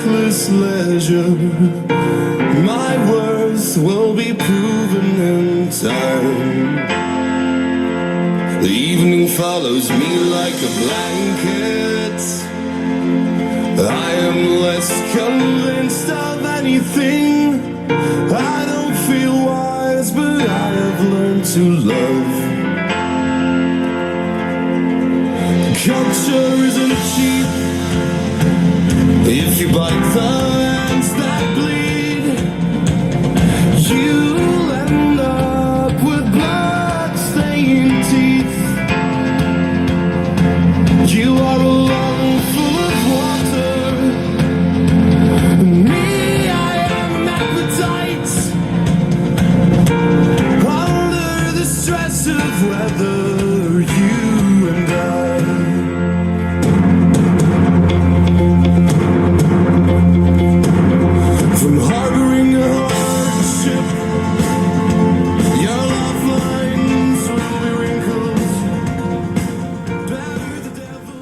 worthless leisure. My worth will be proven in time. The evening follows me like a blanket. I am less convinced of anything. I don't feel wise, but I have learned to love. Culture isn't cheap. If you bite the hands that bleed, you'll end up with blood-stained teeth. You are a lung full of water. Me, I am an appetite. Under the stress of weather, you and I. From harboring a hardship, your love lines will be wrinkled. Better the devil.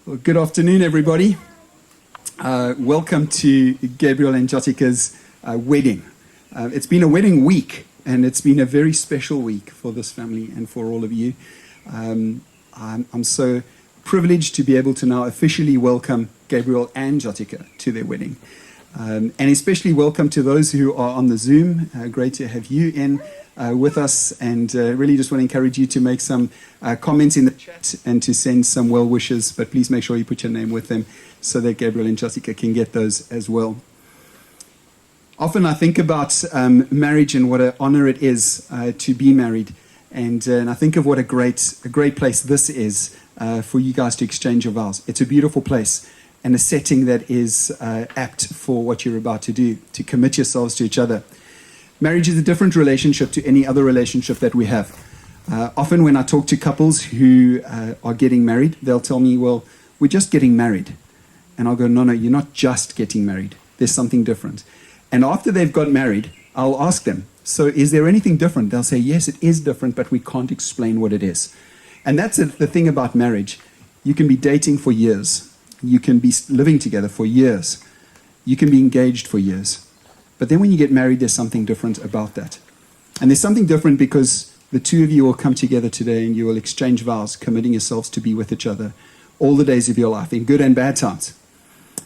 Well, good afternoon, everybody. Welcome to Gabriel and Jyotika's wedding. It's been a wedding week, and it's been a very special week for this family and for all of you. I'm so privileged to be able to now officially welcome Gabriel and Jyotika to their wedding. And especially welcome to those who are on the Zoom. Great to have you in with us, and really just want to encourage you to make some comments in the chat and to send some well wishes, but please make sure you put your name with them so that Gabriel and Jyotika can get those as well. Often I think about marriage and what an honor it is to be married, and I think of what a great place this is for you guys to exchange your vows. It's a beautiful place and a setting that is apt for what you're about to do, to commit yourselves to each other. Marriage is a different relationship to any other relationship that we have. Often when I talk to couples who are getting married, they'll tell me, well, we're just getting married. And I'll go, no, you're not just getting married. There's something different. And after they've got married, I'll ask them, So is there anything different? They'll say, yes, it is different, but we can't explain what it is. And that's the thing about marriage. You can be dating for years. You can be living together for years. You can be engaged for years. But then when you get married, there's something different about that. And there's something different because the two of you will come together today and you will exchange vows, committing yourselves to be with each other all the days of your life, in good and bad times.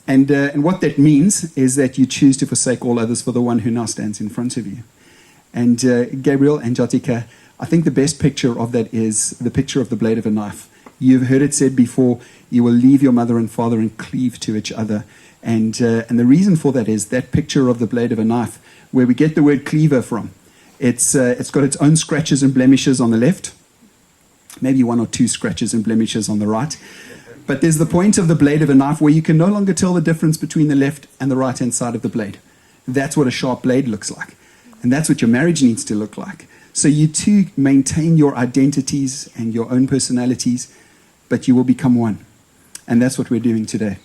And what that means is that you choose to forsake all others for the one who now stands in front of you. And Gabriel and Jyotika, I think the best picture of that is the picture of the blade of a knife. You've heard it said before, you will leave your mother and father and cleave to each other. And the reason for that is that picture of the blade of a knife, where we get the word cleaver from. It's got its own scratches and blemishes on the left, maybe one or two scratches and blemishes on the right. But there's the point of the blade of a knife where you can no longer tell the difference between the left and the right-hand side of the blade. That's what a sharp blade looks like. And that's what your marriage needs to look like. So you two maintain your identities and your own personalities, but you will become one. And that's what we're doing today.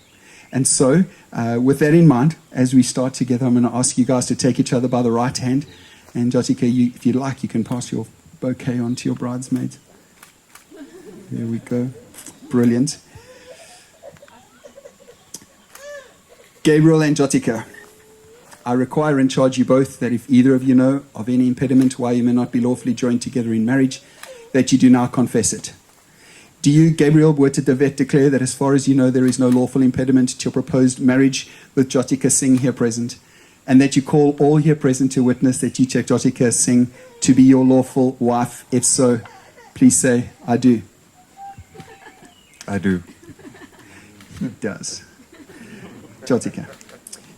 And so, with that in mind, as we start together, I'm going to ask you guys to take each other by the right hand. And Jyotika, if you'd like, you can pass your bouquet on to your bridesmaids. There we go. Brilliant. Gabriel and Jyotika, I require and charge you both that if either of you know of any impediment why you may not be lawfully joined together in marriage, that you do now confess it. Do you, Gabriel, were to Devet declare that as far as you know there is no lawful impediment to your proposed marriage with Jyotika Singh here present, and that you call all here present to witness that you take Jyotika Singh to be your lawful wife? If so, please say, I do. I do. He does. Jyotika.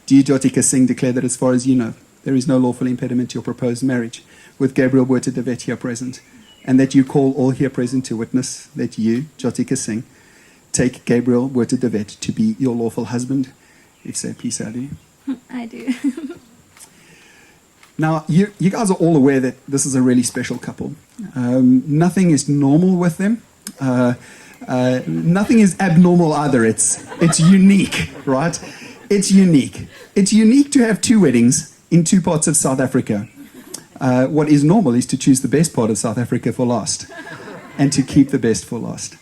Do you, Jyotika Singh, declare that as far as you know, there is no lawful impediment to your proposed marriage with Gabriel Bweta Devet here present, and that you call all here present to witness that you, Jyotika Singh, take Gabriel Bweta Devet to be your lawful husband? If so, please say I do. I do. Now, you guys are all aware that this is a really special couple. Nothing is normal with them. Nothing is abnormal either. It's unique, right? It's unique. It's unique to have two weddings in two parts of South Africa. What is normal is to choose the best part of South Africa for last and to keep the best for last.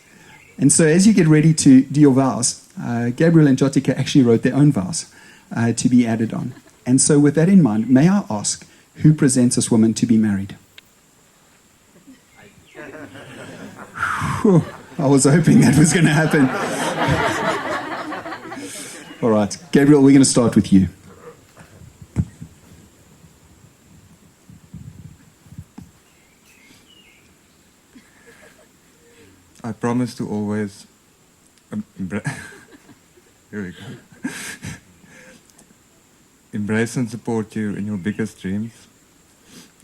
And so as you get ready to do your vows, Gabriel and Jyotika actually wrote their own vows to be added on. And so with that in mind, may I ask who presents this woman to be married? Whew, I was hoping that was going to happen. All right, Gabriel, we're going to start with you. I promise to always here we go. Embrace and support you in your biggest dreams.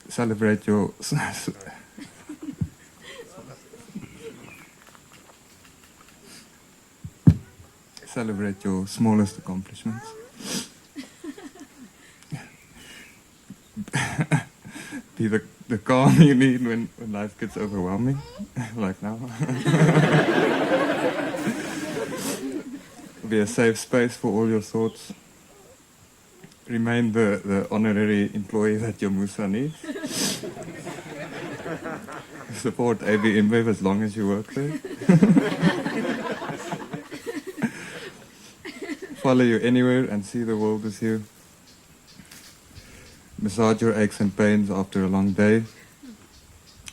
Celebrate your celebrate your smallest accomplishments. Be the calm you need when life gets overwhelming, like now. Be a safe space for all your thoughts. Remain the honorary employee that your Musa needs. Support AB InBev as long as you work there. Follow you anywhere and see the world with you. Massage your aches and pains after a long day.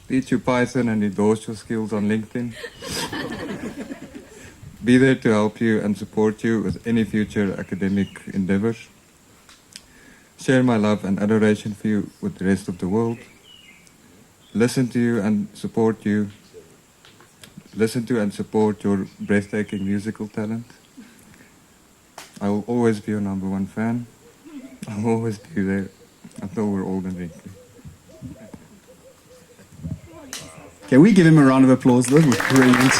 Teach you Python and endorse your skills on LinkedIn. Be there to help you and support you with any future academic endeavors. Share my love and adoration for you with the rest of the world. Listen to you and support you. Listen to and support your breathtaking musical talent. I will always be your #1 fan. I will always be there until we're old and wrinkly. Can we give him a round of applause? That was brilliant.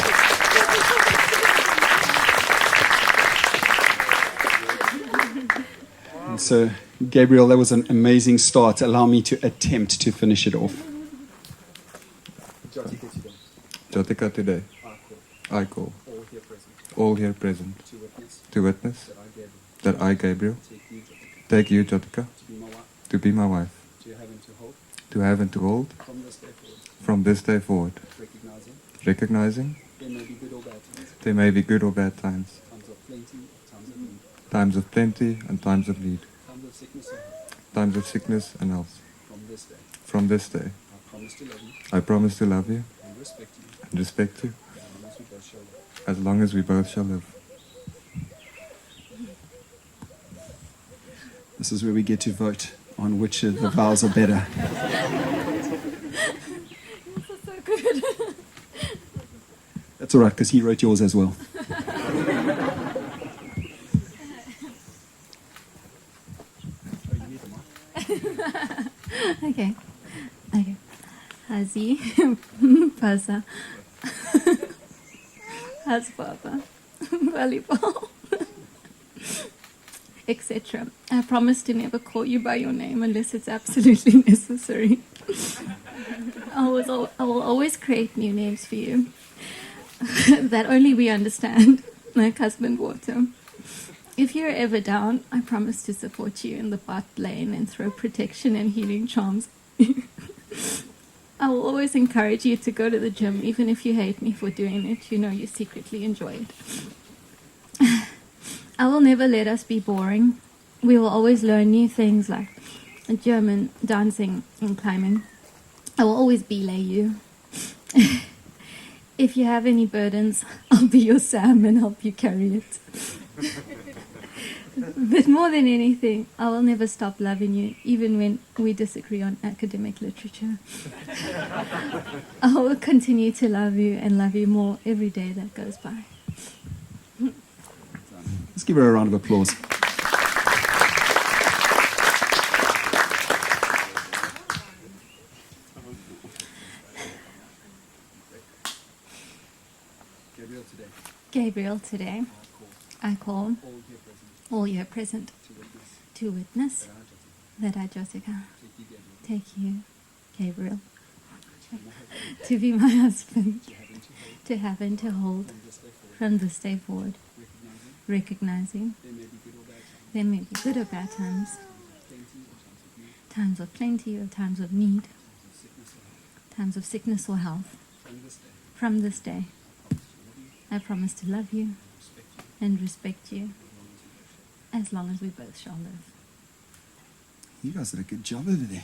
And so, Gabriel, that was an amazing start. Allow me to attempt to finish it off. Jyotika today, I call all here present to witness that I, Gabriel, take you, Jyotika, to be my wife, to have and to hold to have and to hold from this day forward, from this day forward, recognizing recognizing there may be good or bad times, there may be good or bad times, times of plenty, times of need, times of plenty and times of need, times of sickness and health. times of sickness and health. From this day, From this day, I promise to love you I promise to love you and respect you and respect you as long as we both shall live. as long as we both shall live. This is where we get to vote on which of the vows are better. This is so good. That's all right, because he wrote yours as well. Okay. Okay. Hazi, Pasa, Hasbaba, Volleyball, etc. I promise to never call you by your name unless it's absolutely necessary. I will always create new names for you that only we understand, like husband water. If you're ever down, I promise to support you in the butt lane and throw protection and healing charms. I will always encourage you to go to the gym, even if you hate me for doing it. You know you secretly enjoy it. I will never let us be boring. We will always learn new things like German, dancing, and climbing. I will always belay you. If you have any burdens, I'll be your Sam and help you carry it. But more than anything, I will never stop loving you, even when we disagree on academic literature. I will continue to love you and love you more every day that goes by. Let's give her a round of applause. Gabriel, today, I call all here present to witness that I, Jyotika, take you, Gabriel, to be my husband, to have and to hold from this day forward, recognizing there may be good or bad times, times of plenty or times of need, times of sickness or health. From this day, I promise to love you and respect you as long as we both shall live. You guys did a good job over there.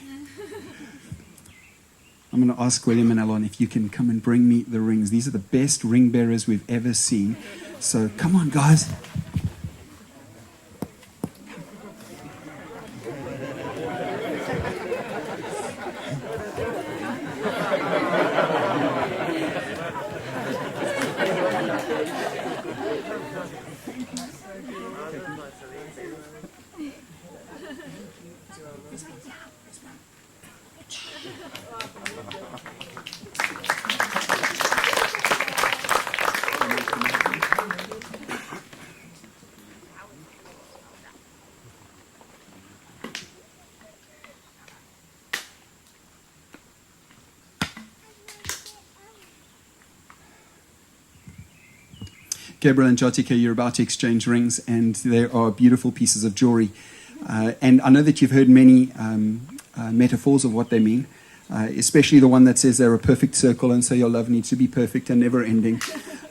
I'm going to ask William and Alon if you can come and bring me the rings. These are the best ring bearers we've ever seen. So come on, guys. Gabriel and Jyotika, you're about to exchange rings, and they are beautiful pieces of jewelry. And I know that you've heard many metaphors of what they mean, especially the one that says they're a perfect circle, and so your love needs to be perfect and never ending.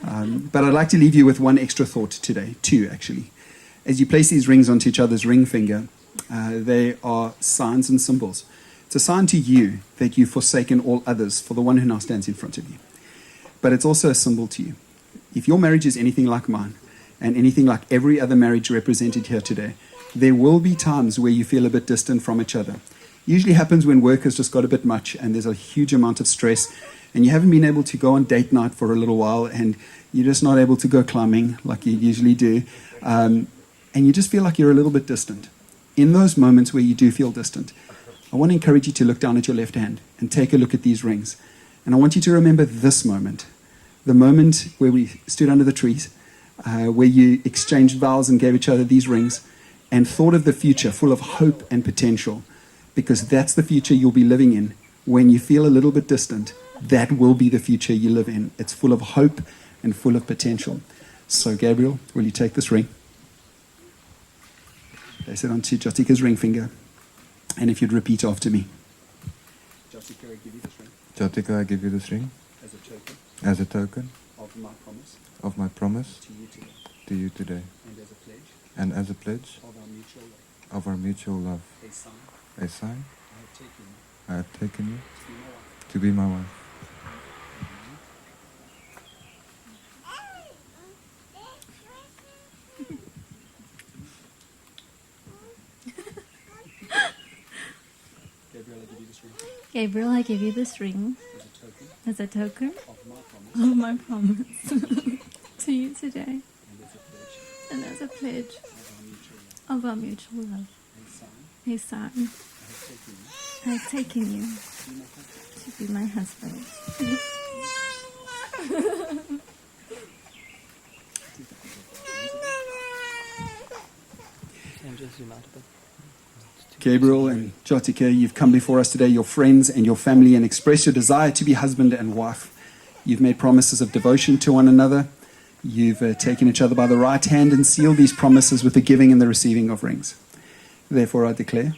But I'd like to leave you with one extra thought today, two actually. As you place these rings onto each other's ring finger, they are signs and symbols. It's a sign to you that you've forsaken all others for the one who now stands in front of you. But it's also a symbol to you. If your marriage is anything like mine, and anything like every other marriage represented here today, there will be times where you feel a bit distant from each other. Usually happens when work has just got a bit much and there's a huge amount of stress and you haven't been able to go on date night for a little while and you're just not able to go climbing like you usually do. And you just feel like you're a little bit distant. In those moments where you do feel distant, I want to encourage you to look down at your left hand and take a look at these rings. And I want you to remember this moment. The moment where we stood under the trees, where you exchanged vows and gave each other these rings and thought of the future full of hope and potential, because that's the future you'll be living in when you feel a little bit distant. That will be the future you live in. It's full of hope and full of potential. So Gabriel, will you take this ring? Place it onto Jyotika's ring finger, and if you'd repeat after me. Jyotika, I give you this ring Jyotika, I give you this ring as a token as a token of my promise of my promise to you today, to you today, and as a pledge and as a pledge of our mutual love. of our mutual love. A sign A sign I have taken you I have taken you to be my wife. to be my wife. Gabriel, I give you this ring Gabriel, I give you this ring as a token as a token of my promise of my promise to you today, and as a pledge and as a pledge of our mutual love. of our mutual love. A sign A sign I have taken you I have taken you to be my husband. to be my husband. And just zoom out a bit. Gabriel and Jyotika, you've come before us today, your friends and your family, and expressed your desire to be husband and wife. You've made promises of devotion to one another. You've taken each other by the right hand and sealed these promises with the giving and the receiving of rings. Therefore, I declare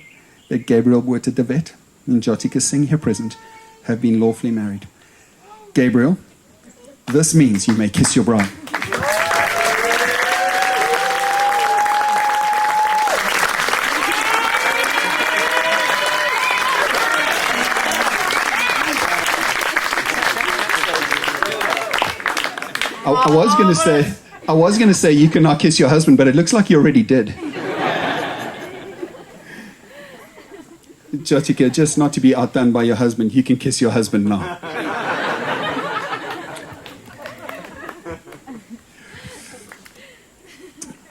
that Gabriel Buerta de Wet and Jyotika Singh, here present, have been lawfully married. Gabriel, this means you may kiss your bride. I was going to say you cannot kiss your husband, but it looks like you already did. Jyotika, just not to be outdone by your husband, you can kiss your husband now.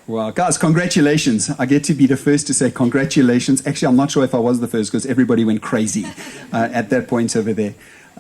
Wow, guys, congratulations. I get to be the first to say congratulations. Actually, I'm not sure if I was the first because everybody went crazy at that point over there.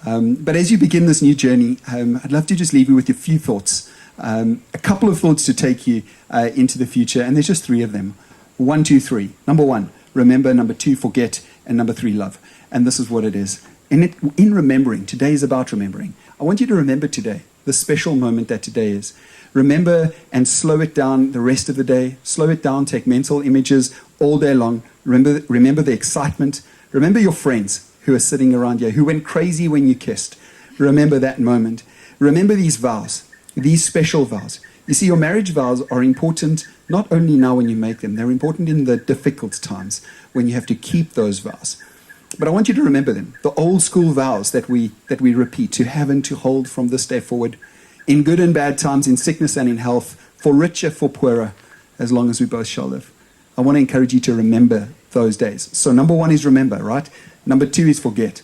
But as you begin this new journey, I'd love to just leave you with a few thoughts. A couple of thoughts to take you into the future, and there's just 3 of them. 1, 2, 3. Number 1, remember. Number 2, forget. And number 3, love. And this is what it is. In remembering, today is about remembering. I want you to remember today, the special moment that today is. Remember and slow it down the rest of the day. Slow it down, take mental images all day long. Remember the excitement. Remember your friends who are sitting around you, who went crazy when you kissed. Remember that moment. Remember these vows, these special vows. You see, your marriage vows are important not only now when you make them, they're important in the difficult times when you have to keep those vows. But I want you to remember them, the old school vows that we repeat, to have and to hold from this day forward, in good and bad times, in sickness and in health, for richer, for poorer, as long as we both shall live. I want to encourage you to remember those days. So number 1 is remember, right? Number 2 is forget.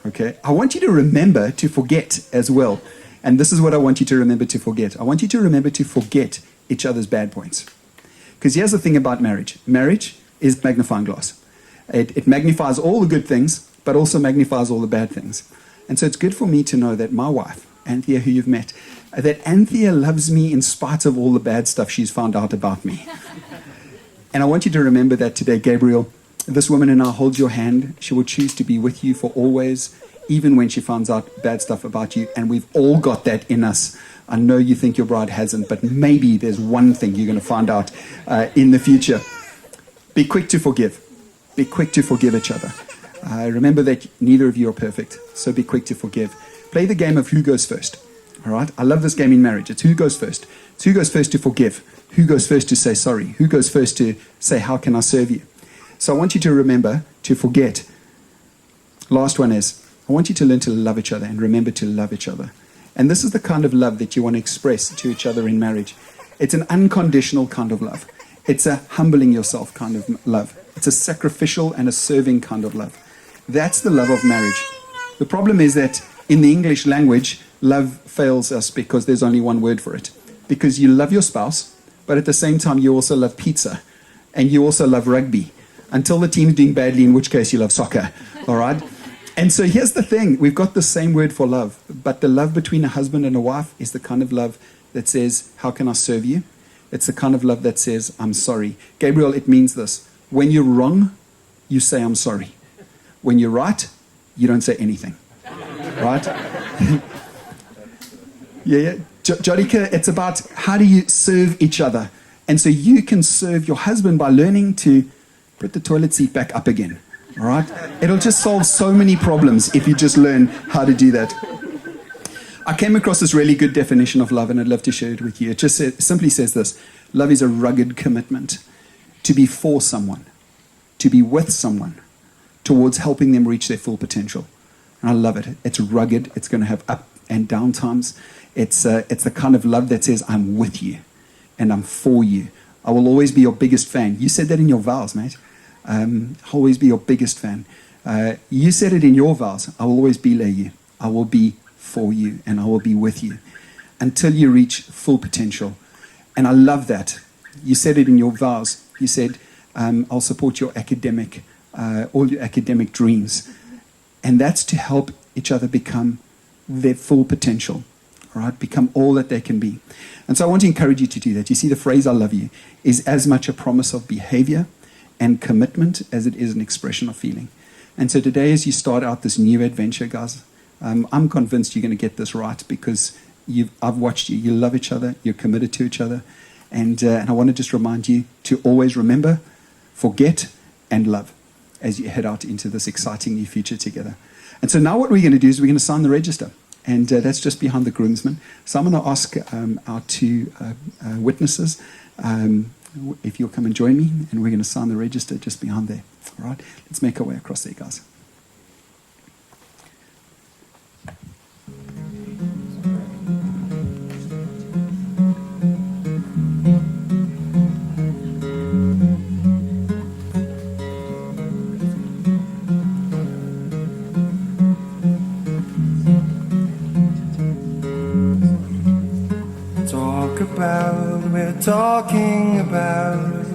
Okay? I want you to remember to forget as well. And this is what I want you to remember to forget. I want you to remember to forget each other's bad points. Because here's the thing about marriage. Marriage is magnifying glass. It magnifies all the good things, but also magnifies all the bad things. And so it's good for me to know that my wife, Anthea, who you've met, that Anthea loves me in spite of all the bad stuff she's found out about me. And I want you to remember that today, Gabriel. This woman and I hold your hand. She will choose to be with you for always, even when she finds out bad stuff about you. And we've all got that in us. I know you think your bride hasn't, but maybe there's one thing you're going to find out in the future. Be quick to forgive. Be quick to forgive each other. Remember that neither of you are perfect, so be quick to forgive. Play the game of who goes first. All right? I love this game in marriage. It's who goes first. It's who goes first to forgive. Who goes first to say sorry. Who goes first to say, how can I serve you? So I want you to remember to forget. Last one is, I want you to learn to love each other and remember to love each other. And this is the kind of love that you want to express to each other in marriage. It's an unconditional kind of love. It's a humbling yourself kind of love. It's a sacrificial and a serving kind of love. That's the love of marriage. The problem is that in the English language, love fails us because there's only one word for it. Because you love your spouse, but at the same time you also love pizza and you also love rugby. Until the team's doing badly, in which case you love soccer, all right? And so here's the thing. We've got the same word for love, but the love between a husband and a wife is the kind of love that says, how can I serve you? It's the kind of love that says, I'm sorry. Gabriel, it means this. When you're wrong, you say, I'm sorry. When you're right, you don't say anything, right? yeah. Jyotika, it's about how do you serve each other? And so you can serve your husband by learning to put the toilet seat back up again, All right? It'll just solve so many problems if you just learn how to do that. I came across this really good definition of love, and I'd love to share it with you. It just simply says this: love is a rugged commitment to be for someone, to be with someone, towards helping them reach their full potential. And I love it. It's rugged. It's going to have up and down times. It's the kind of love that says, I'm with you and I'm for you. I will always be your biggest fan. You said that in your vows, mate. I'll always be your biggest fan. You said it in your vows. I will always belay you. I will be for you and I will be with you until you reach full potential. And I love that. You said it in your vows. You said, I'll support your all your academic dreams. And that's to help each other become their full potential. All right, become all that they can be. And so I want to encourage you to do that. You see, the phrase I love you is as much a promise of behavior and commitment as it is an expression of feeling. And so today, as you start out this new adventure, guys, I'm convinced you're going to get this right because I've watched you. You love each other. You're committed to each other. And I want to just remind you to always remember, forget, and love as you head out into this exciting new future together. And so now what we're going to do is we're going to sign the register. And that's just behind the groomsmen. So I'm going to ask our two witnesses if you'll come and join me, and we're going to sign the register just behind there. All right? Let's make our way across there, guys. We're talking about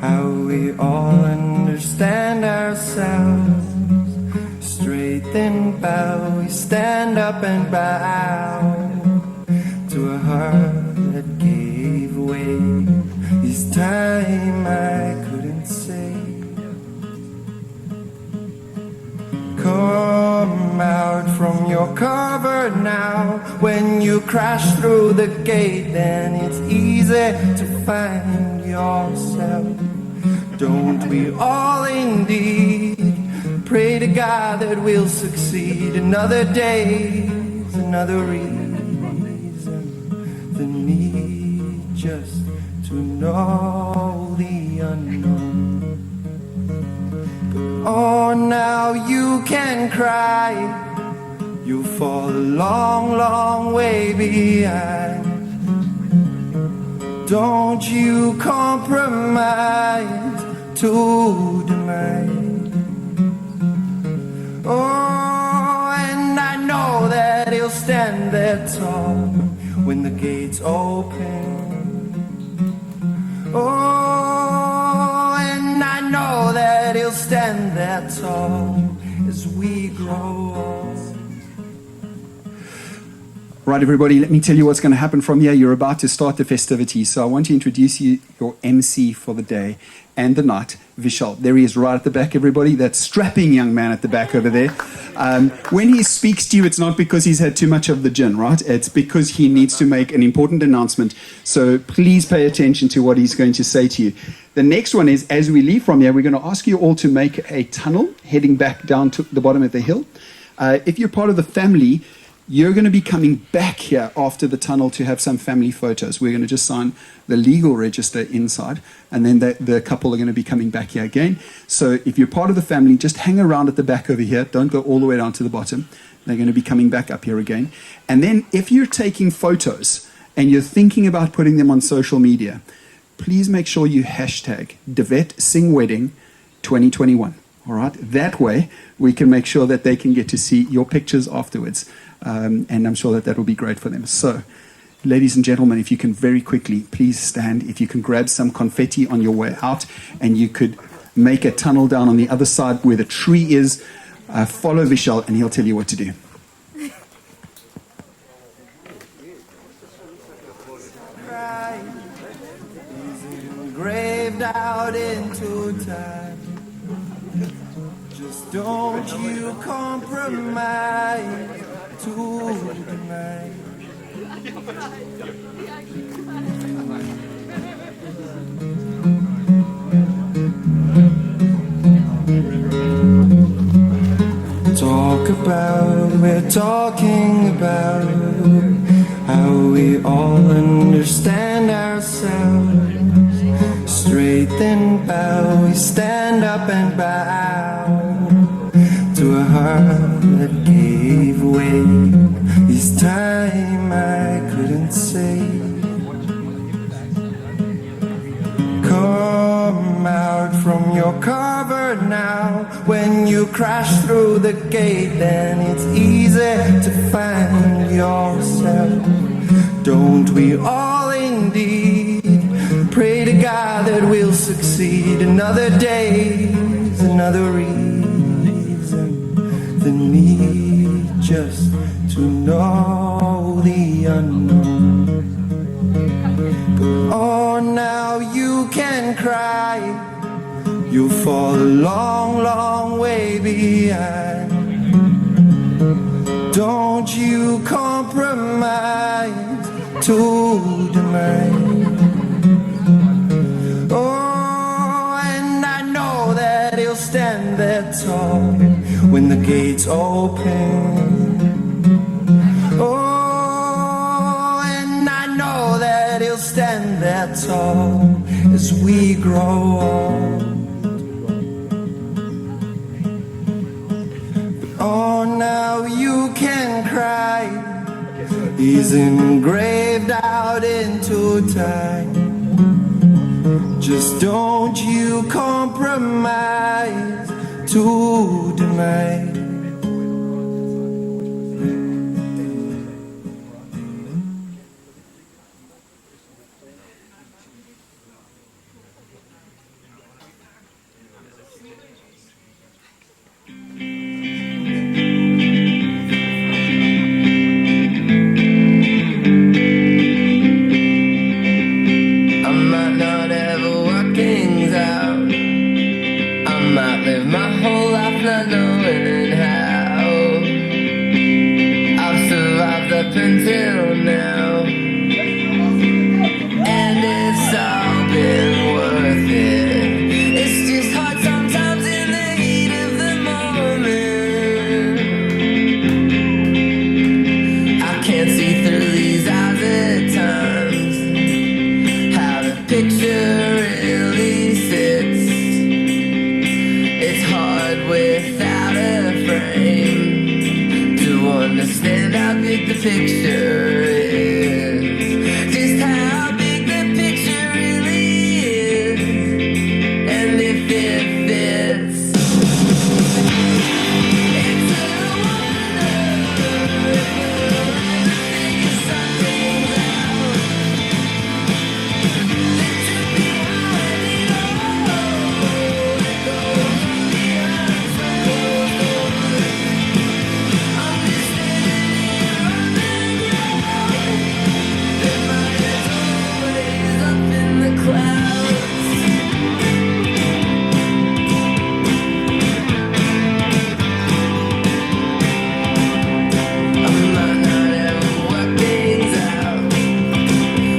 how we all understand ourselves. Straight and bow, we stand up and bow to a heart that gave way. This time I couldn't say. Come out from your cover now. When you crash through the gate, then it's easy to find yourself. Don't we all indeed pray to God that we'll succeed? Another day's another reason, the need just to know the unknown. Oh, now you can cry. You'll fall a long, long way behind. Don't you compromise to deny. Oh, and I know that he'll stand there tall when the gates open. Oh, and I know that he'll stand there tall as we grow old. Right, everybody, let me tell you what's going to happen from here. You're about to start the festivities, so I want to introduce you your MC for the day and the night, Vishal. There he is right at the back, everybody. That strapping young man at the back over there. When he speaks to you, it's not because he's had too much of the gin, right? It's because he needs to make an important announcement. So please pay attention to what he's going to say to you. The next one is, as we leave from here, we're going to ask you all to make a tunnel heading back down to the bottom of the hill. If you're part of the family, you're going to be coming back here after the tunnel to have some family photos. We're going to just sign the legal register inside, and then the couple are going to be coming back here again. So if you're part of the family, just hang around at the back over here. Don't go all the way down to the bottom. They're going to be coming back up here again. And then if you're taking photos and you're thinking about putting them on social media, please make sure you hashtag Devet Sing Wedding 2021. All right? That way, we can make sure that they can get to see your pictures afterwards. And I'm sure that will be great for them. So, ladies and gentlemen, if you can very quickly, please stand. If you can grab some confetti on your way out, and you could make a tunnel down on the other side where the tree is, follow Vishal and he'll tell you what to do. Engraved out into time. Just don't you compromise to deny. talk about, we're talking about how we all understand ourselves. Straight and bow, we stand up and bow to a heart that gave way. This time I couldn't say. Come out from your cover now. When you crash through the gate, then it's easy to find yourself. Don't we all indeed pray to God that we'll succeed? Another day's another reason, the need just to know the unknown. Oh, now you can cry, you'll fall a long, long way behind. Don't you compromise to deny. Oh, and I know that he'll stand there tall when the gates open. Oh, and I know that he'll stand there tall as we grow old. But oh, now you can cry, he's engraved out into time. Just don't you compromise to deny. Until now, and it's all been worth it. It's just hard sometimes in the heat of the moment. I can't see through these eyes at times, how the picture really sits. It's hard without a frame to understand how big the picture is, just how big the picture really is, and if it fits. It's a wonder if we'll ever figure some things out. That took me behind it all, that goes behind closed doors. I'm just standing here on the ground, then my head's always up in the clouds. I might not ever work things out,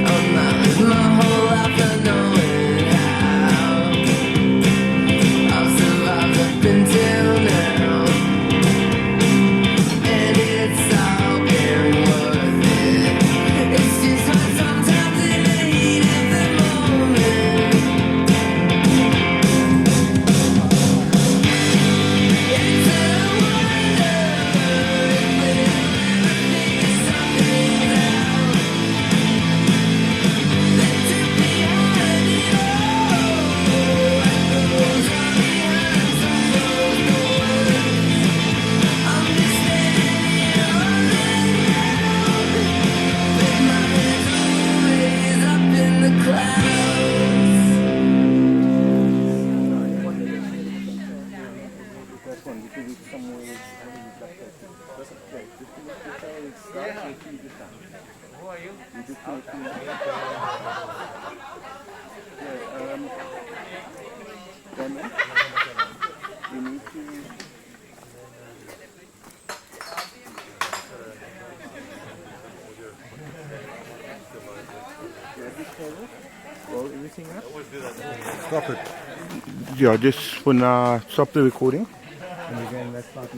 I might live my whole life not knowing how. I've survived up until now, and it's all been worth it. It's just hard sometimes in the heat of the moment. It's a wonder if we'll ever figure some things out. That took behind it all, that goes on behind some closed doors. I'm just standing here on the ground, but my head's always up in the clouds. Stop it. Yeah, just for now, stop the recording. And again, that's not